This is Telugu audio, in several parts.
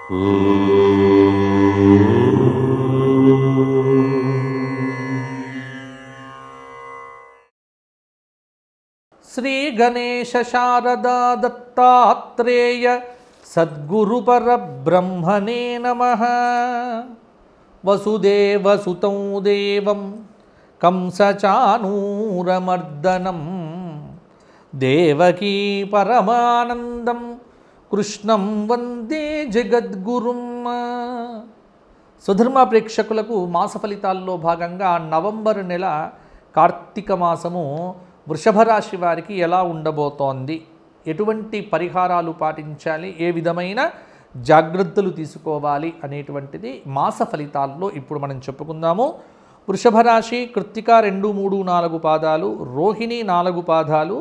శ్రీ గణేశ శారదా దత్తాత్రేయ సద్గురు పరబ్రహ్మణే నమః. వసుదేవసుతం దేవం కంసచానూరమర్దనం దేవకీ పరమానందం కృష్ణం వందే జగద్గురుం. స్వధర్మ ప్రేక్షకులకు మాస ఫలితాల్లో భాగంగా నవంబర్ నెల కార్తీక మాసము వృషభ రాశి వారికి ఎలా ఉండబోతోంది, ఎటువంటి పరిహారాలు పాటించాలి, ఏ విధమైన జాగ్రత్తలు తీసుకోవాలి అనేటువంటిది మాస ఫలితాల్లో ఇప్పుడు మనం చెప్పుకుందాము. వృషభ రాశి కృత్తిక 2, 3, 4 పాదాలు, రోహిణి 4 పాదాలు,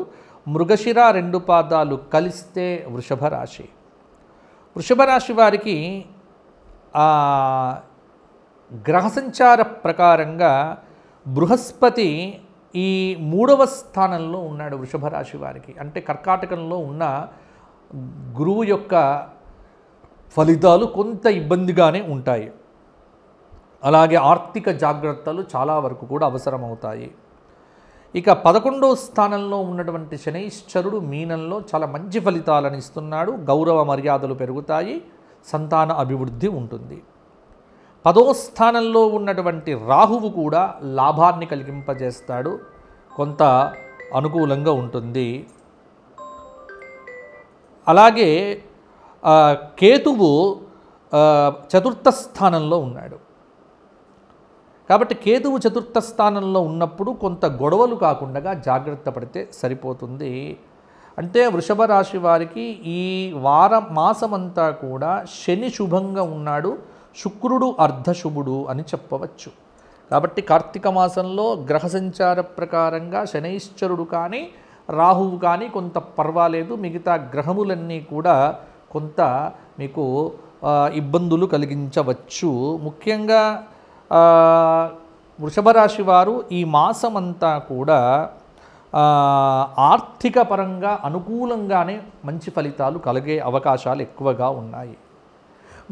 మృగశిర 2 పాదాలు కలిస్తే వృషభ రాశి. వృషభ రాశి వారికి గ్రహ సంచార ప్రకారంగా బృహస్పతి ఈ 3వ స్థానంలో ఉన్నాడు వృషభ రాశి వారికి. అంటే కర్కాటకంలో ఉన్న గురువు యొక్క ఫలితాలు కొంత ఇబ్బందిగానే ఉంటాయి. అలాగే ఆర్థిక జాగ్రత్తలు చాలా వరకు కూడా అవసరమవుతాయి. ఇక 11వ స్థానంలో ఉన్నటువంటి శనైశ్చరుడు మీనంలో చాలా మంచి ఫలితాలను ఇస్తున్నాడు. గౌరవ మర్యాదలు పెరుగుతాయి, సంతాన అభివృద్ధి ఉంటుంది. 10వ స్థానంలో ఉన్నటువంటి రాహువు కూడా లాభాన్ని కలిగింపజేస్తాడు, కొంత అనుకూలంగా ఉంటుంది. అలాగే కేతువు 4వ స్థానంలో ఉన్నాడు. కాబట్టి కేతువు 4వ స్థానంలో ఉన్నప్పుడు కొంత గొడవలు కాకుండా జాగ్రత్త పడితే సరిపోతుంది. అంటే వృషభ రాశి వారికి ఈ మాసమంతా కూడా శని శుభంగా ఉన్నాడు, శుక్రుడు అర్ధశుభుడు అని చెప్పవచ్చు. కాబట్టి కార్తీక మాసంలో గ్రహ సంచార ప్రకారంగా శనైశ్చరుడు కానీ రాహువు కానీ కొంత పర్వాలేదు, మిగతా గ్రహములన్నీ కూడా కొంత మీకు ఇబ్బందులు కలిగించవచ్చు. ముఖ్యంగా వృషభ రాశి వారు ఈ మాసమంతా కూడా ఆర్థిక పరంగా అనుకూలంగానే మంచి ఫలితాలు కలిగే అవకాశాలు ఎక్కువగా ఉన్నాయి.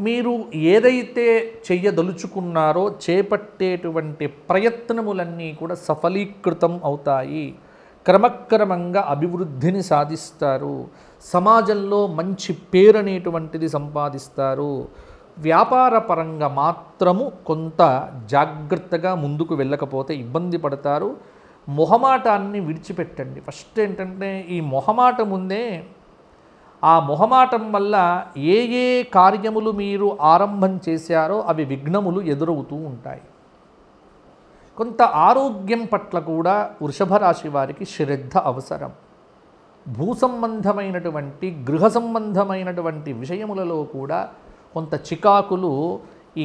మీరు ఏదైతే చెయ్యదలుచుకున్నారో చేపట్టేటువంటి ప్రయత్నములన్నీ కూడా సఫలీకృతం అవుతాయి. క్రమక్రమంగా అభివృద్ధిని సాధిస్తారు. సమాజంలో మంచి పేరు అనేటువంటిది సంపాదిస్తారు. వ్యాపార పరంగా మాత్రము కొంత జాగ్రత్తగా ముందుకు వెళ్ళకపోతే ఇబ్బంది పడతారు. మొహమాటాన్ని విడిచిపెట్టండి. ఫస్ట్ ఏంటంటే ఈ మొహమాటం ఉందే, ఆ మొహమాటం వల్ల ఏ ఏ కార్యములు మీరు ఆరంభం చేశారో అవి విఘ్నములు ఎదురవుతూ ఉంటాయి. కొంత ఆరోగ్యం పట్ల కూడా వృషభ రాశి వారికి శ్రద్ధ అవసరం. భూ సంబంధమైనటువంటి గృహ సంబంధమైనటువంటి విషయములలో కూడా కొంత చికాకులు ఈ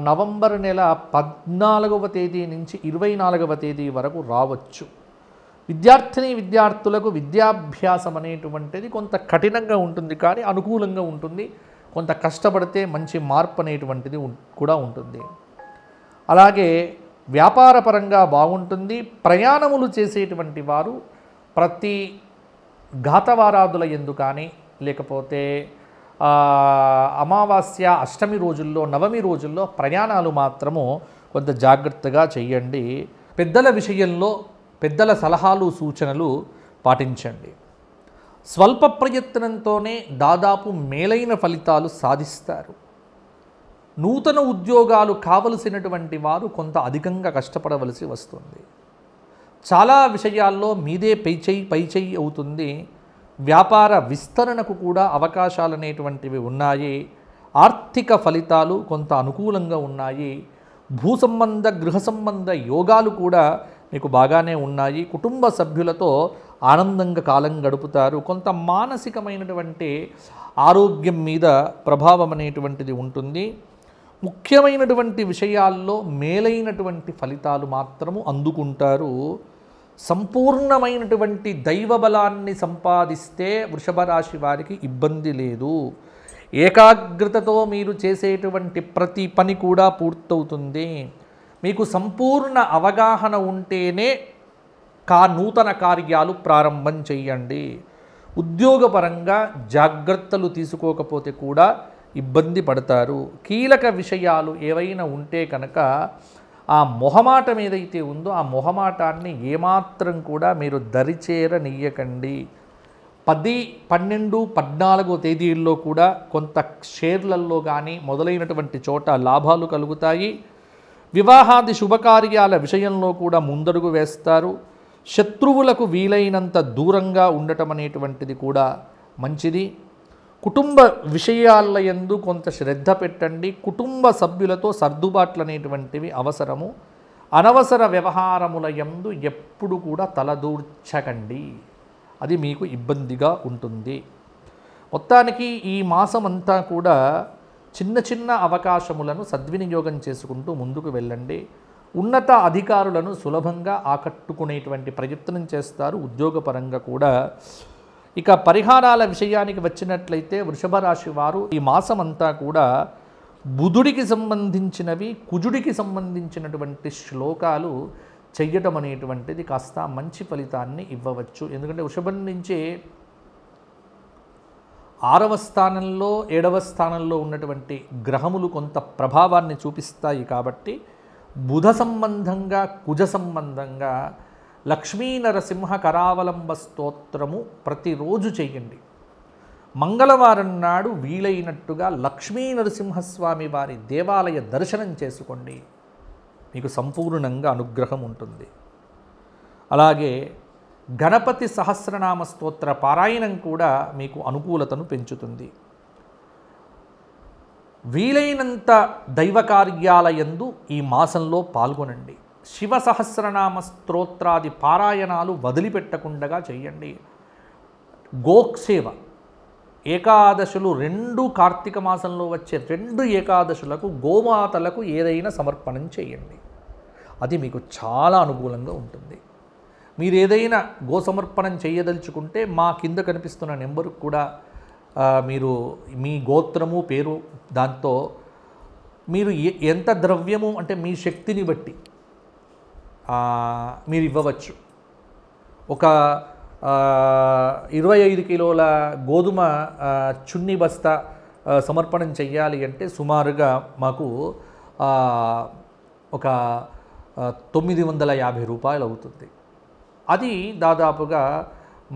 నవంబర్ నెల 14వ తేదీ నుంచి 24వ తేదీ వరకు రావచ్చు. విద్యార్థులకు విద్యాభ్యాసం అనేటువంటిది కొంత కఠినంగా ఉంటుంది, కానీ అనుకూలంగా ఉంటుంది. కొంత కష్టపడితే మంచి మార్పు అనేటువంటిది కూడా ఉంటుంది. అలాగే వ్యాపారపరంగా బాగుంటుంది. ప్రయాణములు చేసేటువంటి వారు ప్రతి ఘాతవారాదుల యందు కానీ లేకపోతే అమావాస్య అష్టమి రోజుల్లో నవమి రోజుల్లో ప్రయాణాలు మాత్రము కొంత జాగ్రత్తగా చేయండి. పెద్దల విషయంలో పెద్దల సలహాలు సూచనలు పాటించండి. స్వల్ప ప్రయత్నంతోనే దాదాపు మేలైన ఫలితాలు సాధిస్తారు. నూతన ఉద్యోగాలు కావలసినటువంటి వారు కొంత అధికంగా కష్టపడవలసి వస్తుంది. చాలా విషయాల్లో మీదే పైచేయి అవుతుంది. వ్యాపార విస్తరణకు కూడా అవకాశాలు అనేటువంటివి ఉన్నాయి. ఆర్థిక ఫలితాలు కొంత అనుకూలంగా ఉన్నాయి. భూ సంబంధ గృహ సంబంధ యోగాలు కూడా మీకు బాగానే ఉన్నాయి. కుటుంబ సభ్యులతో ఆనందంగా కాలం గడుపుతారు. కొంత మానసికమైనటువంటి ఆరోగ్యం మీద ప్రభావం అనేటువంటిది ఉంటుంది. ముఖ్యమైనటువంటి విషయాల్లో మేలైనటువంటి ఫలితాలు మాత్రము అందుకుంటారు. సంపూర్ణమైనటువంటి దైవ బలాన్ని సంపాదిస్తే వృషభ రాశి వారికి ఇబ్బంది లేదు. ఏకాగ్రతతో మీరు చేసేటువంటి ప్రతి పని కూడా పూర్తవుతుంది. మీకు సంపూర్ణ అవగాహన ఉంటేనే నూతన కార్యాలు ప్రారంభం చేయండి. ఉద్యోగపరంగా జాగ్రత్తలు తీసుకోకపోతే కూడా ఇబ్బంది పడతారు. కీలక విషయాలు ఏవైనా ఉంటే కనుక ఆ మొహమాటం ఏదైతే ఉందో ఆ మొహమాటాన్ని ఏమాత్రం కూడా మీరు దరిచేరనియ్యకండి. 10, 12, 14 తేదీల్లో కూడా కొంత షేర్లలో కానీ మొదలైనటువంటి చోట లాభాలు కలుగుతాయి. వివాహాది శుభకార్యాల విషయంలో కూడా ముందడుగు వేస్తారు. శత్రువులకు వీలైనంత దూరంగా ఉండటం అనేటువంటిది కూడా మంచిది. కుటుంబ విషయాల యందు కొంత శ్రద్ధ పెట్టండి. కుటుంబ సభ్యులతో సర్దుబాట్లు అనేటువంటివి అవసరము. అనవసర వ్యవహారముల యందు ఎప్పుడు కూడా తలదూర్చకండి, అది మీకు ఇబ్బందిగా ఉంటుంది. మొత్తానికి ఈ మాసం అంతా కూడా చిన్న చిన్న అవకాశములను సద్వినియోగం చేసుకుంటూ ముందుకు వెళ్ళండి. ఉన్నత అధికారులను సులభంగా ఆకట్టుకునేటువంటి ప్రయత్నం చేస్తారు ఉద్యోగపరంగా కూడా. ఇక పరిహారాల విషయానికి వచ్చినట్లయితే వృషభ రాశి వారు ఈ మాసం అంతా కూడా బుధుడికి సంబంధించినవి, కుజుడికి సంబంధించినటువంటి శ్లోకాలు చెయ్యటం అనేటువంటిది కాస్త మంచి ఫలితాన్ని ఇవ్వవచ్చు. ఎందుకంటే వృషభం నుంచి 6వ స్థానంలో 7వ స్థానంలో ఉన్నటువంటి గ్రహములు కొంత ప్రభావాన్ని చూపిస్తాయి. కాబట్టి బుధ సంబంధంగా కుజ సంబంధంగా లక్ష్మీ నరసింహ కరావలంబ స్తోత్రము ప్రతిరోజు చేయండి. మంగళవారం నాడు వీలైనట్టుగా లక్ష్మీ నరసింహస్వామి వారి దేవాలయ దర్శనం చేసుకోండి, మీకు సంపూర్ణంగా అనుగ్రహం ఉంటుంది. అలాగే గణపతి సహస్రనామ స్తోత్ర పారాయణం కూడా మీకు అనుకూలతను పెంచుతుంది. వీలైనంత దైవ కార్యాలయందు ఈ మాసంలో పాల్గొనండి. శివ సహస్రనామ స్తోత్రాది పారాయణాలు వదిలిపెట్టకుండా చేయండి. గోసేవ ఏకాదశులు 2 కార్తీక మాసంలో వచ్చే 2 ఏకాదశులకు గోమాతలకు ఏదైనా సమర్పణం చేయండి, అది మీకు చాలా అనుకూలంగా ఉంటుంది. మీరు ఏదైనా గో సమర్పణం చేయదలుచుకుంటే మా కింద కనిపిస్తున్న నెంబర్కు కూడా మీరు మీ గోత్రము పేరు దాంతో మీరు ఎంత ద్రవ్యము అంటే మీ శక్తిని బట్టి మీరు ఇవ్వవచ్చు. ఒక 25 కిలోల గోధుమ చున్ని బస్తా సమర్పణం చెయ్యాలి అంటే సుమారుగా మాకు ఒక 950 రూపాయలు అవుతుంది. అది దాదాపుగా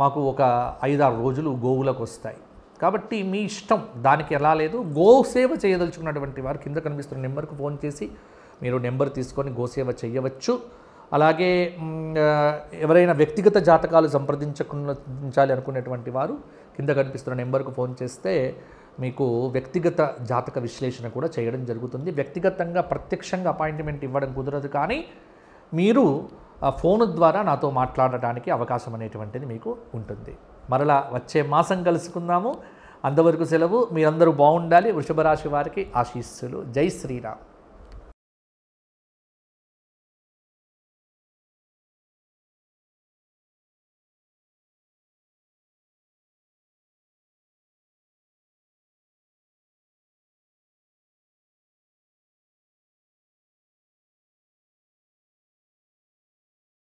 మాకు ఒక 5-6 రోజులు గోవులకు వస్తాయి. కాబట్టి మీ ఇష్టం, దానికి ఎలా లేదు. గోసేవ చేయదలుచుకున్నటువంటి వారు కింద కనిపిస్తున్న నెంబర్కు ఫోన్ చేసి మీరు నెంబర్ తీసుకొని గోసేవ చేయవచ్చు. అలాగే ఎవరైనా వ్యక్తిగత జాతకాలు సంప్రదించాలి అనుకునేటువంటి వారు కింద కనిపిస్తున్న నెంబర్కు ఫోన్ చేస్తే మీకు వ్యక్తిగత జాతక విశ్లేషణ కూడా చేయడం జరుగుతుంది. వ్యక్తిగతంగా ప్రత్యక్షంగా అపాయింట్మెంట్ ఇవ్వడం కుదరదు, కానీ మీరు ఫోన్ ద్వారా నాతో మాట్లాడటానికి అవకాశం అనేటువంటిది మీకు ఉంటుంది. మరలా వచ్చే మాసం కలుసుకుందాము. అంతవరకు సెలవు. మీరందరూ బాగుండాలి. వృషభ రాశి వారికి ఆశీస్సులు. జై శ్రీరామ్.